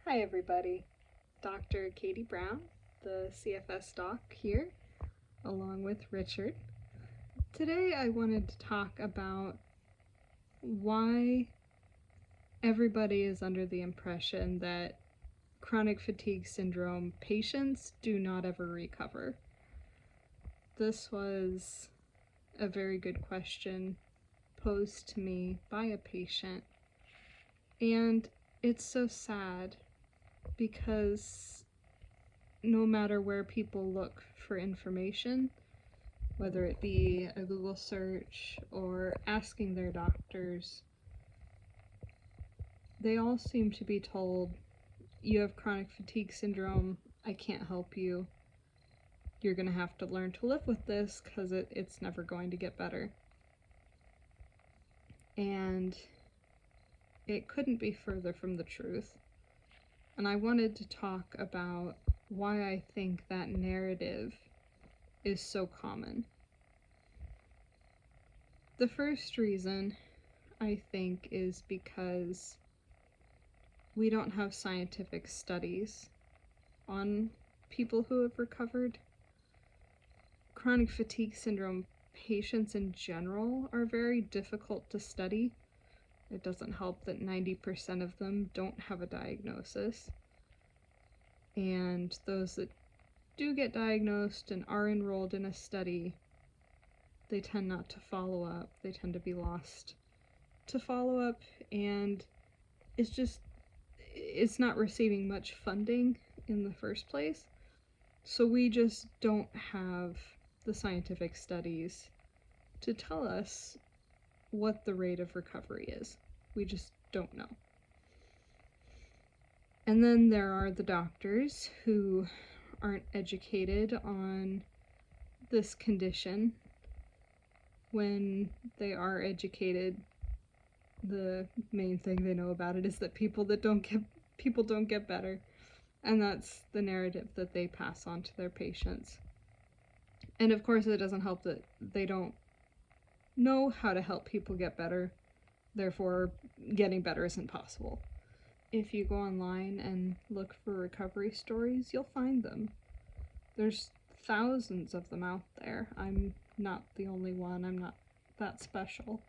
Hi everybody, Dr. Katie Brown, the CFS doc here, along with Richard. Today I wanted to talk about why everybody is under the impression that chronic fatigue syndrome patients do not ever recover. This was a very good question posed to me by a patient, and it's so sad because no matter where people look for information, whether it be a Google search or asking their doctors, they all seem to be told, you have chronic fatigue syndrome, I can't help you, you're going to have to learn to live with this because it's never going to get better. And it couldn't be further from the truth. And I wanted to talk about why I think that narrative is so common. The first reason, I think, is because we don't have scientific studies on people who have recovered. Chronic fatigue syndrome patients in general are very difficult to study. It doesn't help that 90% of them don't have a diagnosis. And those that do get diagnosed and are enrolled in a study, they tend not to follow up. They tend to be lost to follow up, and it's not receiving much funding in the first place. So we just don't have the scientific studies to tell us what the rate of recovery is. We just don't know. And then there are the doctors who aren't educated on this condition. When they are educated, the main thing they know about it is that people don't get better, and that's the narrative that they pass on to their patients. And of course it doesn't help that they don't know how to help people get better, therefore getting better isn't possible. If you go online and look for recovery stories, you'll find them. There's thousands of them out there. I'm not the only one. I'm not that special.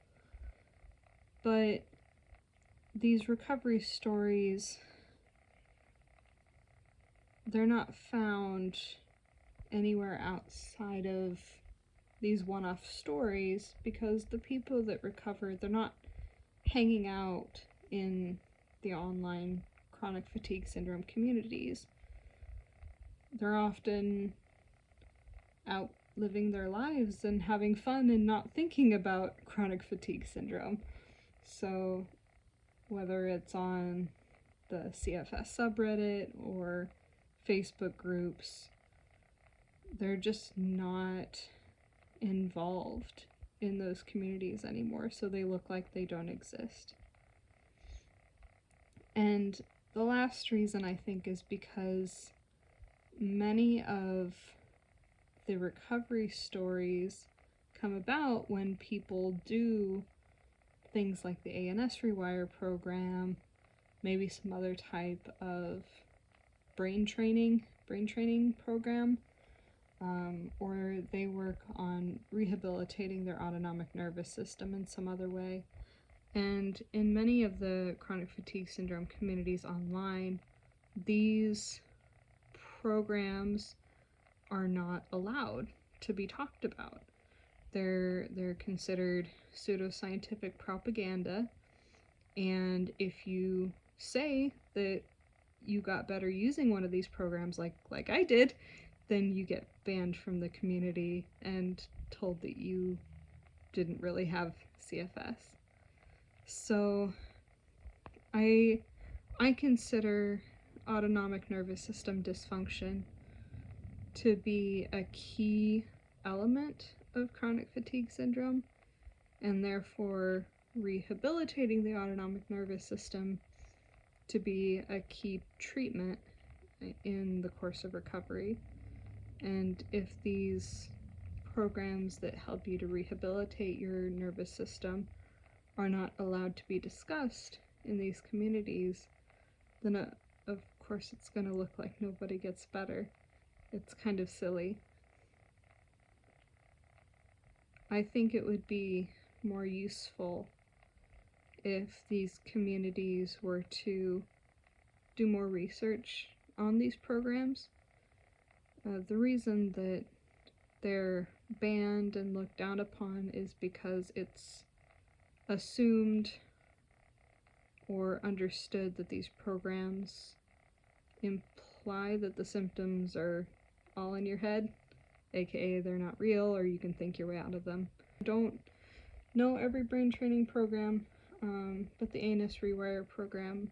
But these recovery stories, they're not found anywhere outside of these one-off stories because the people that recover, they're not hanging out in the online chronic fatigue syndrome communities. They're often out living their lives and having fun and not thinking about chronic fatigue syndrome. So whether it's on the CFS subreddit or Facebook groups, they're just not involved in those communities anymore, so they look like they don't exist. And the last reason, I think, is because many of the recovery stories come about when people do things like the ANS Rewire program, maybe some other type of brain training program, or they work on rehabilitating their autonomic nervous system in some other way. And in many of the chronic fatigue syndrome communities online, these programs are not allowed to be talked about. They're considered pseudoscientific propaganda, and if you say that you got better using one of these programs like I did, then you get banned from the community and told that you didn't really have CFS. So I consider autonomic nervous system dysfunction to be a key element of chronic fatigue syndrome, and therefore rehabilitating the autonomic nervous system to be a key treatment in the course of recovery. And if these programs that help you to rehabilitate your nervous system are not allowed to be discussed in these communities, then of course it's going to look like nobody gets better. It's kind of silly. I think it would be more useful if these communities were to do more research on these programs. The reason that they're banned and looked down upon is because it's assumed or understood that these programs imply that the symptoms are all in your head, aka they're not real, or you can think your way out of them. I don't know every brain training program, but the Anus Rewire program,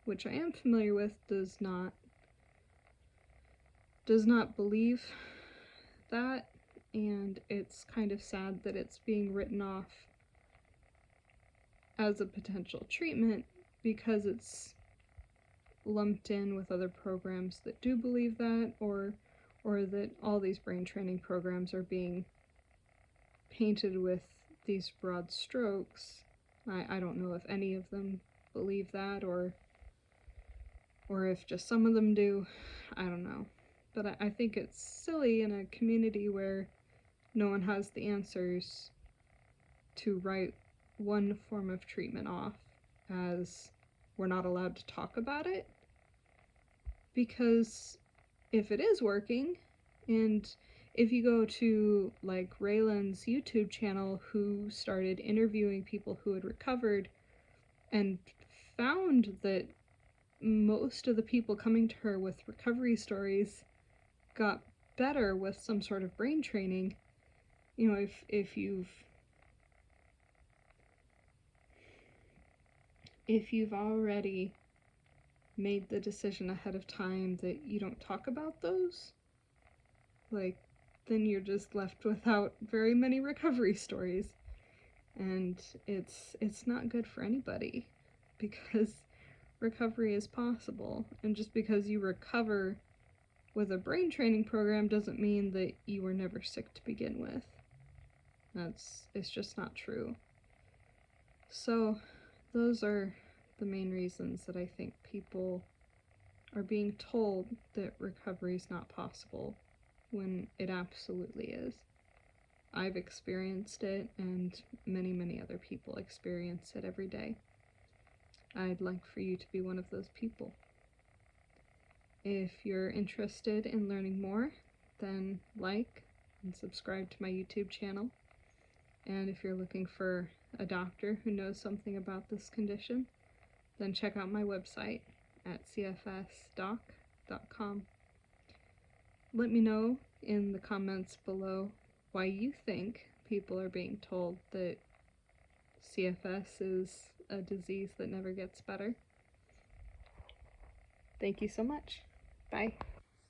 which I am familiar with, does not believe that, and it's kind of sad that it's being written off as a potential treatment because it's lumped in with other programs that do believe that, or that all these brain training programs are being painted with these broad strokes. I don't know if any of them believe that, or if just some of them do. I don't know. But I think it's silly in a community where no one has the answers to write one form of treatment off as we're not allowed to talk about it. Because if it is working, and if you go to like Raylan's YouTube channel, who started interviewing people who had recovered and found that most of the people coming to her with recovery stories got better with some sort of brain training. You know, if you've already made the decision ahead of time that you don't talk about those, like, then you're just left without very many recovery stories. And it's not good for anybody, because recovery is possible. And just because you recover with a brain training program doesn't mean that you were never sick to begin with. It's just not true. So those are the main reasons that I think people are being told that recovery is not possible when it absolutely is. I've experienced it, and many, many other people experience it every day. I'd like for you to be one of those people. If you're interested in learning more, then like and subscribe to my YouTube channel. And if you're looking for a doctor who knows something about this condition, then check out my website at cfsdoc.com. Let me know in the comments below why you think people are being told that CFS is a disease that never gets better. Thank you so much. Bye.